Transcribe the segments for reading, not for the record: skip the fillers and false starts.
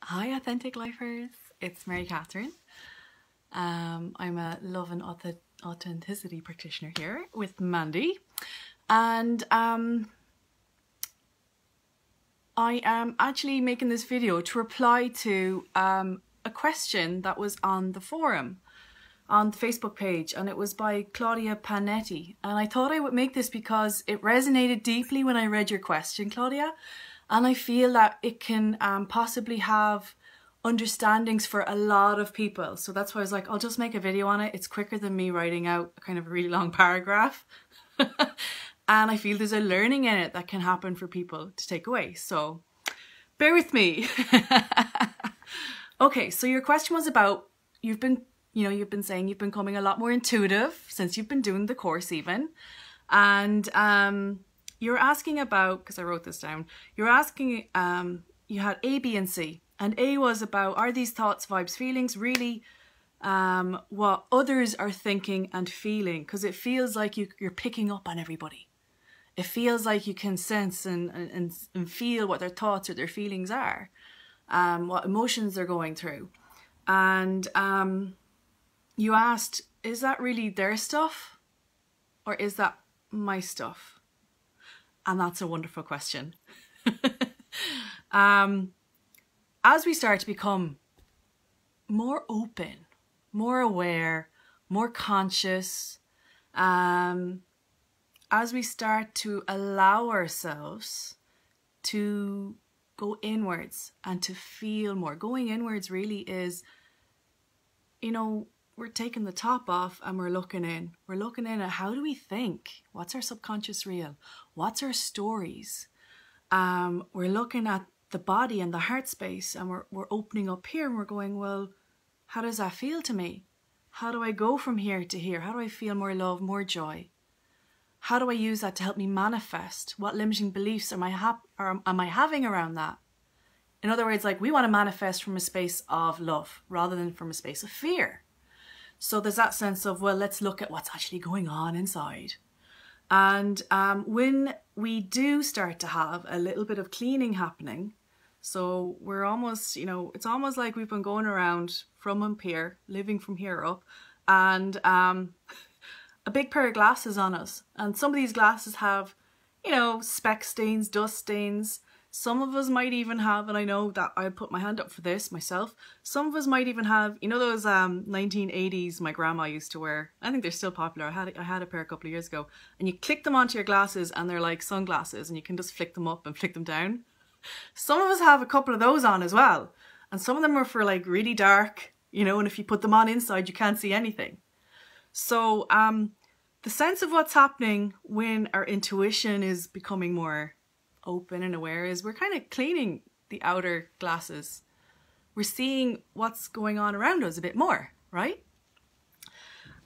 Hi Authentic Lifers, it's Mary Catherine. I'm a love and authenticity practitioner here with Mandy, and I am actually making this video to reply to a question that was on the forum on the Facebook page, and it was by Claudia Panetti, and I thought I would make this because it resonated deeply when I read your question, Claudia, and I feel that it can possibly have understandings for a lot of people. So that's why I was like, I'll just make a video on it. It's quicker than me writing out kind of a really long paragraph. And I feel there's a learning in it that can happen for people to take away. So bear with me. Okay, so your question was about, you've been saying you've been becoming a lot more intuitive since you've been doing the course even. And you're asking about, because I wrote this down, you're asking, you had A, B, and C. And A was about, are these thoughts, vibes, feelings really what others are thinking and feeling? Because it feels like you're picking up on everybody. It feels like you can sense and feel what their thoughts or their feelings are, what emotions they're going through. And you asked, is that really their stuff or is that my stuff? And that's a wonderful question. As we start to become more open, more aware, more conscious, as we start to allow ourselves to go inwards and to feel more. Going inwards really is, we're taking the top off and we're looking in. We're looking in at how do we think? What's our subconscious real? What's our stories? We're looking at the body and the heart space, and we're opening up here and we're going, well, how does that feel to me? How do I go from here to here? How do I feel more love, more joy? How do I use that to help me manifest? What limiting beliefs am I having around that? In other words, like, we want to manifest from a space of love rather than from a space of fear. So there's that sense of, well, let's look at what's actually going on inside. And when we do start to have a little bit of cleaning happening, so we're almost, it's almost like we've been going around from up here, living from here up, and a big pair of glasses on us. And some of these glasses have, speck stains, dust stains. Some of us might even have, and I know that I put my hand up for this myself, some of us might even have, those 1980s my grandma used to wear. I think they're still popular. I had a pair a couple of years ago. And you click them onto your glasses and they're like sunglasses and you can just flick them up and flick them down. Some of us have a couple of those on as well. And some of them are for like really dark, and if you put them on inside, you can't see anything. So the sense of what's happening when our intuition is becoming more open and aware is we're kind of cleaning the outer glasses. We're seeing what's going on around us a bit more, right?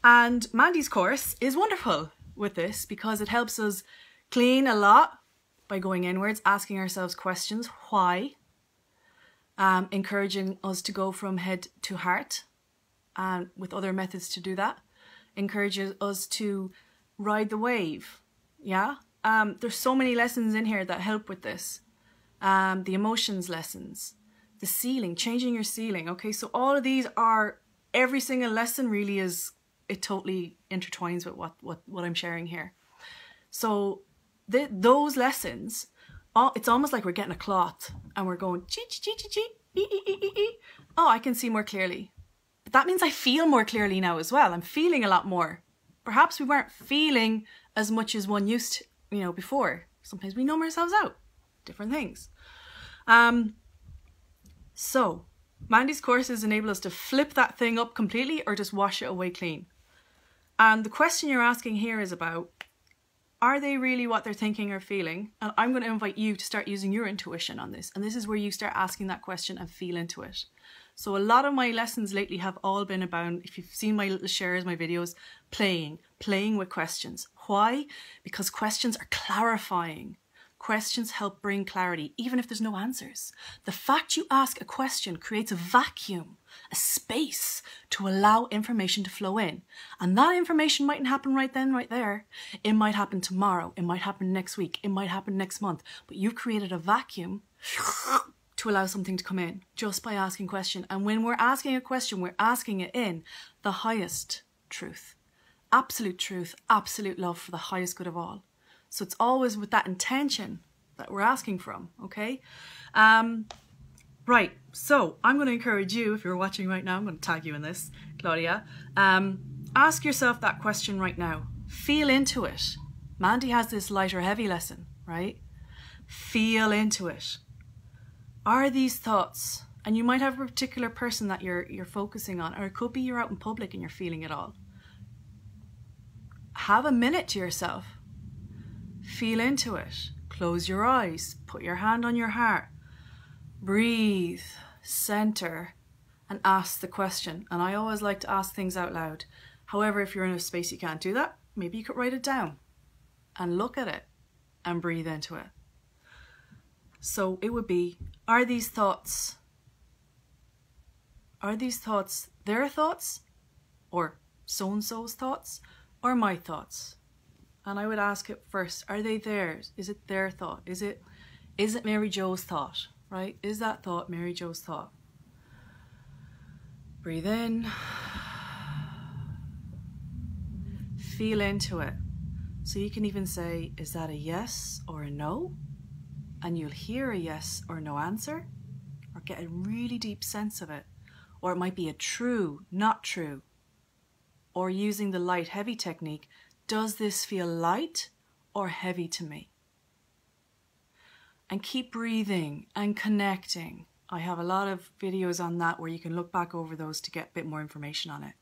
And Mandy's course is wonderful with this because it helps us clean a lot by going inwards, asking ourselves questions, why, encouraging us to go from head to heart, and with other methods to do that, encourages us to ride the wave, yeah? There's so many lessons in here that help with this. The emotions lessons, the ceiling, changing your ceiling. Okay, so all of these are, every single lesson really is, it totally intertwines with what I'm sharing here. So those lessons, it's almost like we're getting a cloth and we're going, oh, I can see more clearly. But that means I feel more clearly now as well. I'm feeling a lot more. Perhaps we weren't feeling as much as one used to, before. Sometimes we numb ourselves out, different things. So Mandy's courses enable us to flip that thing up completely or just wash it away clean. And the question you're asking here is about, are they really what they're thinking or feeling? And I'm going to invite you to start using your intuition on this. And this is where you start asking that question and feel into it. So a lot of my lessons lately have all been about, if you've seen my little shares, my videos, playing with questions. Why? Because questions are clarifying. Questions help bring clarity, even if there's no answers. The fact you ask a question creates a vacuum, a space to allow information to flow in. And that information mightn't happen right then, right there. It might happen tomorrow. It might happen next week. It might happen next month. But you've created a vacuum to allow something to come in just by asking a question. And when we're asking a question, we're asking it in the highest truth, absolute love for the highest good of all. So it's always with that intention that we're asking from, okay? Right, so I'm going to encourage you, if you're watching right now, I'm going to tag you in this, Claudia. Ask yourself that question right now. Feel into it. Mandy has this light or heavy lesson, right? Feel into it. Are these thoughts, and you might have a particular person that you're focusing on, or it could be you're out in public and you're feeling it all. Have a minute to yourself. Feel into it. Close your eyes. Put your hand on your heart. Breathe, center, and ask the question. And I always like to ask things out loud. However, if you're in a space you can't do that, maybe you could write it down and look at it and breathe into it. So it would be, are these thoughts their thoughts, or so-and-so's thoughts, or my thoughts? And I would ask it first, are they theirs? Is it their thought? Is it Mary Jo's thought? Right? Is that thought Mary Jo's thought? Breathe in. Feel into it. So you can even say, is that a yes or a no? And you'll hear a yes or no answer, or get a really deep sense of it. Or it might be a true, not true. Or using the light heavy technique, does this feel light or heavy to me? And keep breathing and connecting. I have a lot of videos on that where you can look back over those to get a bit more information on it.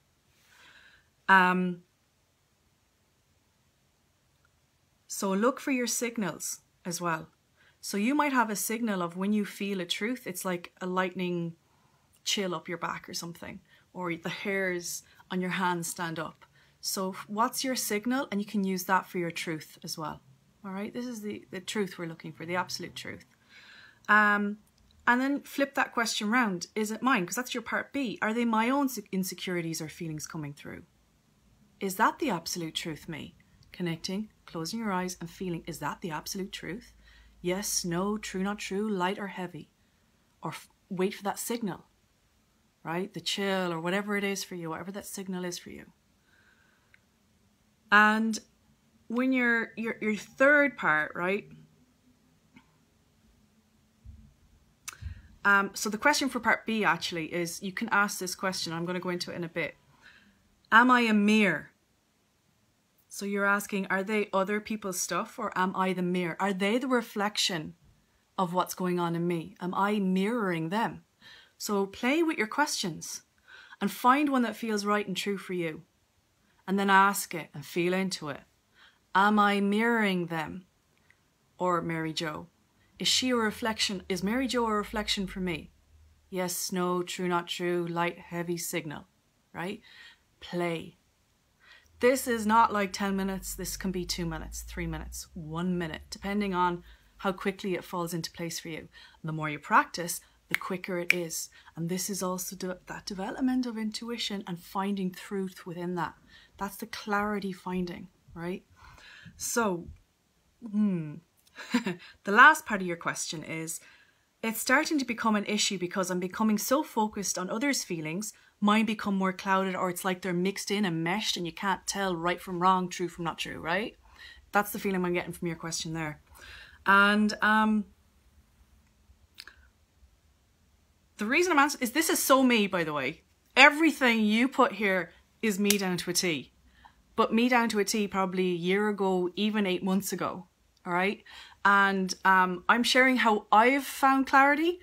So look for your signals as well. So you might have a signal of when you feel a truth, it's like a lightning chill up your back or something, or the hairs on your hands stand up. So what's your signal? And you can use that for your truth as well. All right, this is the truth we're looking for, the absolute truth. And then flip that question round. Is it mine? Because that's your part B. Are they my own insecurities or feelings coming through? Is that the absolute truth, me? Connecting, closing your eyes and feeling, is that the absolute truth? Yes, no, true, not true, light or heavy? Or wait for that signal, right? The chill or whatever it is for you, whatever that signal is for you. And when your third part, right? So the question for part B actually is, you can ask this question. I'm going to go into it in a bit. Am I a mirror? So you're asking, are they other people's stuff, or am I the mirror? Are they the reflection of what's going on in me? Am I mirroring them? So play with your questions and find one that feels right and true for you. And then ask it and feel into it. Am I mirroring them or Mary Jo? Is she a reflection? Is Mary Jo a reflection for me? Yes, no, true, not true, light, heavy signal, right? Play. This is not like 10 minutes. This can be 2 minutes, 3 minutes, 1 minute, depending on how quickly it falls into place for you. And the more you practice, the quicker it is. And this is also that development of intuition and finding truth within that. That's the clarity finding, right? So, the last part of your question is, it's starting to become an issue because I'm becoming so focused on others' feelings, mine become more clouded, or it's like they're mixed in and meshed and you can't tell right from wrong, true from not true, right? That's the feeling I'm getting from your question there. And the reason I'm answering is, this is so me, by the way. Everything you put here is me down to a T. But me down to a T probably a year ago, even 8 months ago, all right? And I'm sharing how I've found clarity.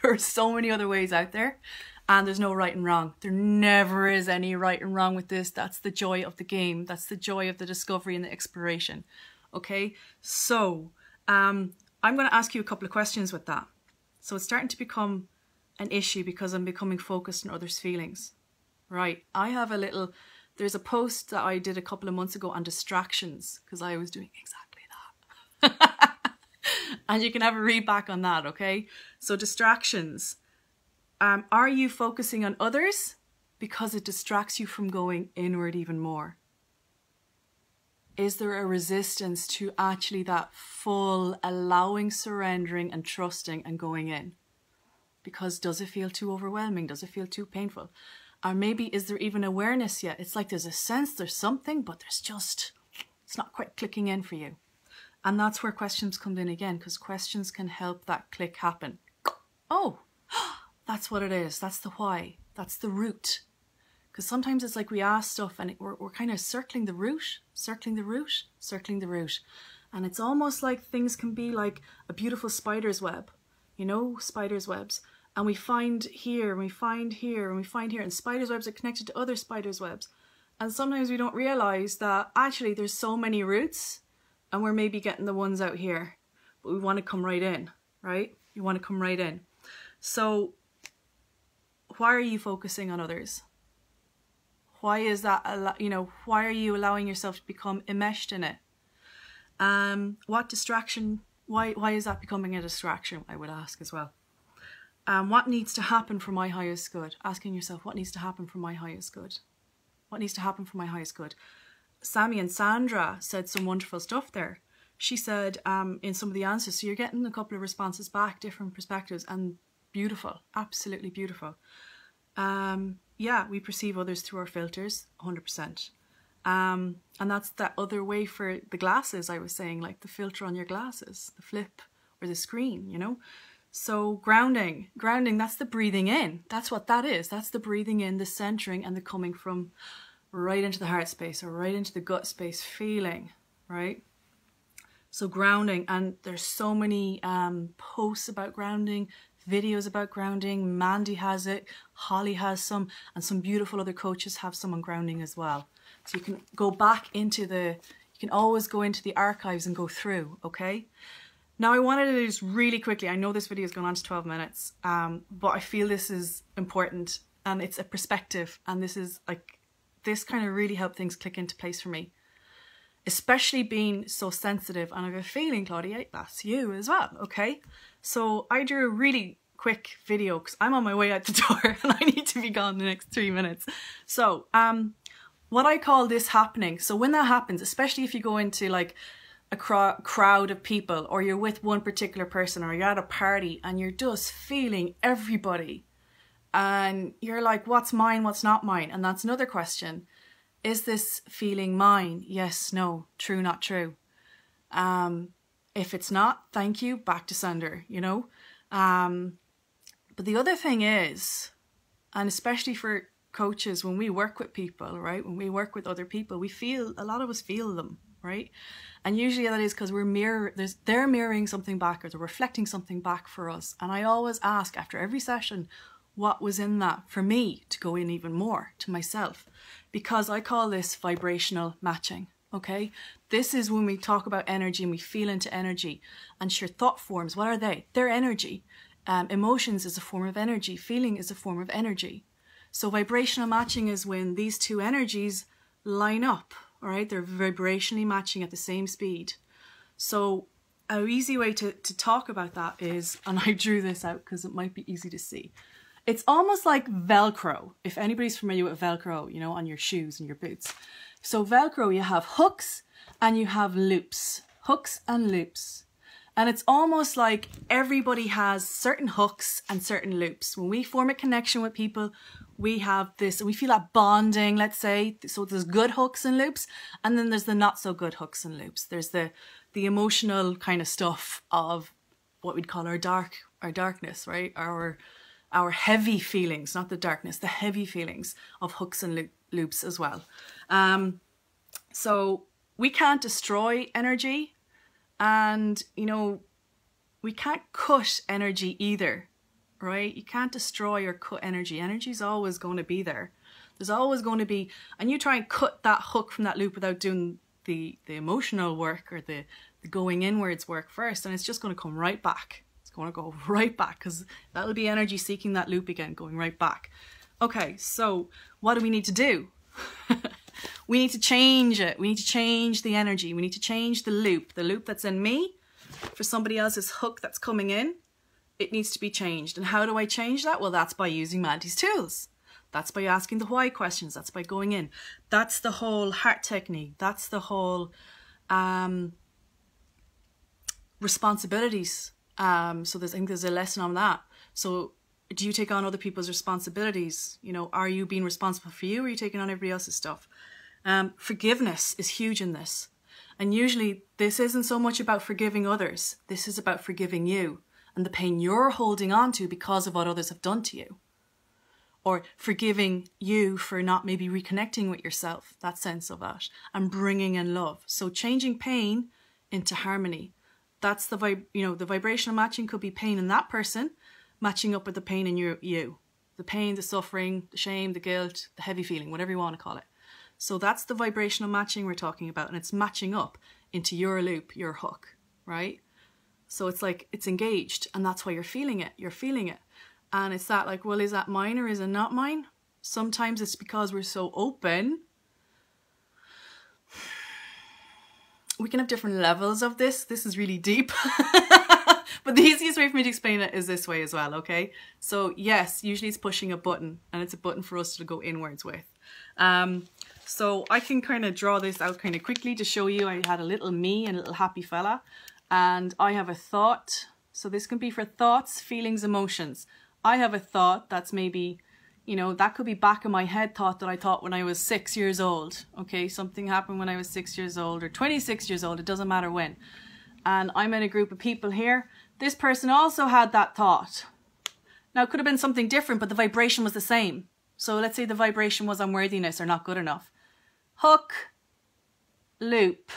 There are so many other ways out there, and there's no right and wrong. There never is any right and wrong with this. That's the joy of the game. That's the joy of the discovery and the exploration, okay? So I'm going to ask you a couple of questions with that. So it's starting to become an issue because I'm becoming focused on others' feelings, right? I have there's a post that I did a couple of months ago on distractions, because I was doing exactly that. And you can have a read back on that, okay? So distractions. Are you focusing on others because it distracts you from going inward even more? Is there a resistance to actually that full allowing, surrendering and trusting and going in? Because does it feel too overwhelming? Does it feel too painful? Or maybe is there even awareness yet? It's like there's a sense, there's something, but there's just, it's not quite clicking in for you. And that's where questions come in again, because questions can help that click happen. Oh, that's what it is. That's the why. That's the root. Because sometimes it's like we ask stuff and we're kind of circling the root, circling the root, circling the root. And it's almost like things can be like a beautiful spider's web, you know, spider's webs. And we find here, and we find here, and we find here, and spiders' webs are connected to other spiders' webs. And sometimes we don't realize that actually there's so many roots, and we're maybe getting the ones out here, but we want to come right in, right? You want to come right in. So why are you focusing on others? Why is that, you know, why are you allowing yourself to become enmeshed in it? What distraction, why is that becoming a distraction, I would ask as well. What needs to happen for my highest good? Asking yourself, what needs to happen for my highest good? What needs to happen for my highest good? Sammy and Sandra said some wonderful stuff there. She said in some of the answers, so you're getting a couple of responses back, different perspectives, and beautiful, absolutely beautiful. Yeah, we perceive others through our filters, 100%. And that's that other way for the glasses I was saying, like the filter on your glasses, the flip or the screen, you know? So grounding, that's the breathing in. That's what that is. That's the breathing in, the centering, and the coming from right into the heart space or right into the gut space, feeling, right? So grounding, and there's so many posts about grounding, videos about grounding. Mandy has it, Holly has some, and some beautiful other coaches have some on grounding as well. So you can go back into you can always go into the archives and go through, okay? Now I wanted to do this really quickly. I know this video has gone on to 12 minutes, but I feel this is important and it's a perspective, and this kind of really helped things click into place for me. Especially being so sensitive, and I have a feeling, Claudia, that's you as well, okay? So I drew a really quick video because I'm on my way out the door and I need to be gone in the next 3 minutes. So what I call this happening, so when that happens, especially if you go into like a crowd of people, or you're with one particular person, or you're at a party and you're just feeling everybody and you're like, what's mine, what's not mine? And that's another question. Is this feeling mine? Yes, no, true, not true. If it's not, thank you, back to sender, you know? But the other thing is, and especially for coaches, when we work with people, right? When we work with other people, we feel, a lot of us feel them, right? And usually that is because they're mirroring something back, or they're reflecting something back for us. And I always ask after every session, what was in that for me to go in even more to myself? Because I call this vibrational matching, okay? This is when we talk about energy and we feel into energy. And sure, thought forms, what are they? They're energy. Emotions is a form of energy. Feeling is a form of energy. So vibrational matching is when these two energies line up, all right? They're vibrationally matching at the same speed. So an easy way to talk about that is, and I drew this out because it might be easy to see. It's almost like Velcro. If anybody's familiar with Velcro, you know, on your shoes and your boots. So Velcro, you have hooks and you have loops. Hooks and loops. And it's almost like everybody has certain hooks and certain loops. When we form a connection with people, we have this, we feel that bonding, let's say. So there's good hooks and loops, and then there's the not so good hooks and loops. There's the emotional kind of stuff of what we'd call our darkness, right? Our heavy feelings, not the darkness, the heavy feelings of hooks and loops as well. So we can't destroy energy, and, you know, we can't cut energy either, right? You can't destroy or cut energy. Energy's always going to be there. There's always going to be, and you try and cut that hook from that loop without doing the emotional work or the going inwards work first, and it's just going to come right back. Going to go right back, because that'll be energy seeking that loop again, going right back. Okay, so what do we need to do? We need to change it. We need to change the energy. We need to change the loop that's in me for somebody else's hook that's coming in. It needs to be changed. And how do I change that? Well, that's by using Mandy's tools. That's by asking the why questions. That's by going in. That's the whole heart technique. That's the whole responsibilities. So I think there's a lesson on that. So do you take on other people's responsibilities? You know, are you being responsible for you, or are you taking on everybody else's stuff? Forgiveness is huge in this. And usually this isn't so much about forgiving others. This is about forgiving you and the pain you're holding on to because of what others have done to you. Or forgiving you for not maybe reconnecting with yourself, that sense of that, and bringing in love. So changing pain into harmony. That's the the vibrational matching could be pain in that person matching up with the pain in you. The pain, the suffering, the shame, the guilt, the heavy feeling, whatever you want to call it. So that's the vibrational matching we're talking about, and it's matching up into your loop, your hook, right? So it's like it's engaged, and that's why you're feeling it. You're feeling it. And it's that like, well, is that mine or is it not mine? Sometimes it's because we're so open. We can have different levels of this. This is really deep. But the easiest way for me to explain it is this way as well, okay? So yes, usually it's pushing a button, and it's a button for us to go inwards with. So I can kind of draw this out kind of quickly to show you. I had a little me and a little happy fella, and I have a thought. So this can be for thoughts, feelings, emotions. I have a thought that's maybe, you know, that could be back in my head thought that I thought when I was 6 years old. Okay, something happened when I was 6 years old or 26 years old. It doesn't matter when. And I'm in a group of people here. This person also had that thought. Now, it could have been something different, but the vibration was the same. So let's say the vibration was unworthiness or not good enough. Hook, loop.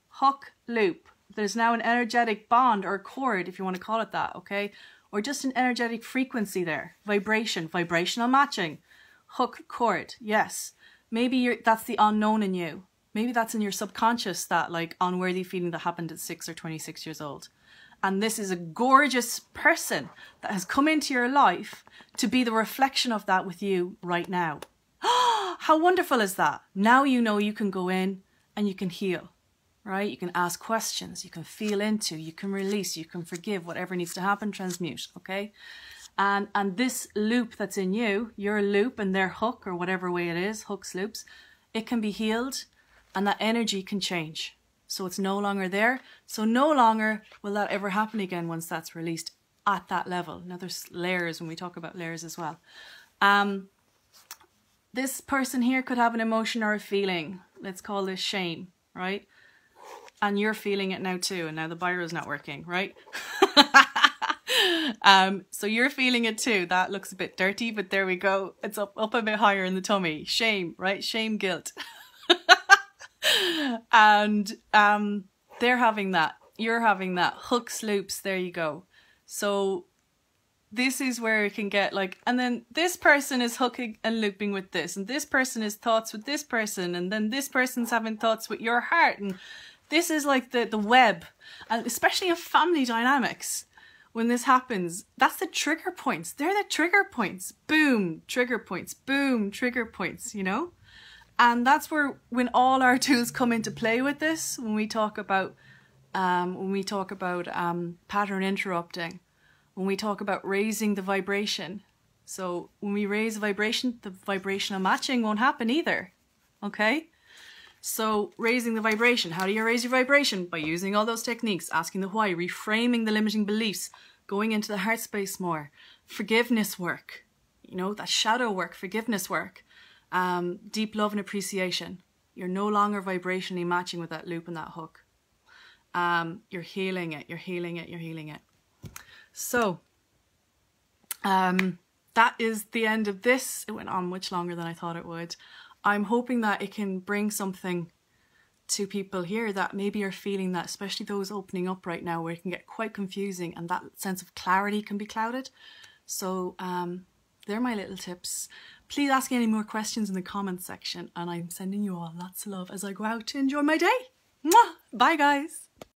Hook, loop. There's now an energetic bond or cord, if you want to call it that, okay? Or just an energetic frequency there. Vibration, vibrational matching. Hook, cord, yes. Maybe that's the unknown in you. Maybe that's in your subconscious, that like unworthy feeling that happened at 6 or 26 years old. And this is a gorgeous person that has come into your life to be the reflection of that with you right now. How wonderful is that? Now you know you can go in and you can heal, right? You can ask questions, you can feel into, you can release, you can forgive, whatever needs to happen, transmute, okay? And this loop that's in you, your loop and their hook, or whatever way it is, hooks, loops, it can be healed, and that energy can change. So it's no longer there. So no longer will that ever happen again once that's released at that level. Now there's layers when we talk about layers as well. This person here could have an emotion or a feeling. Let's call this shame, right? And you're feeling it now too. And now the biro's not working, right? So you're feeling it too. That looks a bit dirty, but there we go. It's up a bit higher in the tummy. Shame, right? Shame, guilt. And they're having that. You're having that. Hooks, loops, there you go. So this is where it can get like, and then this person is hooking and looping with this, and this person is thoughts with this person, and then this person's having thoughts with your heart, and this is like the web, and especially in family dynamics. When this happens, that's the trigger points. They're the trigger points. Boom, trigger points. Boom, trigger points, you know? And that's where, when all our tools come into play with this, when we talk about pattern interrupting, when we talk about raising the vibration. So when we raise the vibration, the vibrational matching won't happen either. Okay? So raising the vibration, how do you raise your vibration? By using all those techniques, asking the why, reframing the limiting beliefs, going into the heart space more, forgiveness work, you know, that shadow work, forgiveness work, deep love and appreciation. You're no longer vibrationally matching with that loop and that hook. You're healing it, you're healing it, you're healing it. So, that is the end of this. It went on much longer than I thought it would. I'm hoping that it can bring something to people here that maybe are feeling that, especially those opening up right now, where it can get quite confusing and that sense of clarity can be clouded. So they're my little tips. Please ask any more questions in the comments section, and I'm sending you all lots of love as I go out to enjoy my day. Mwah! Bye guys.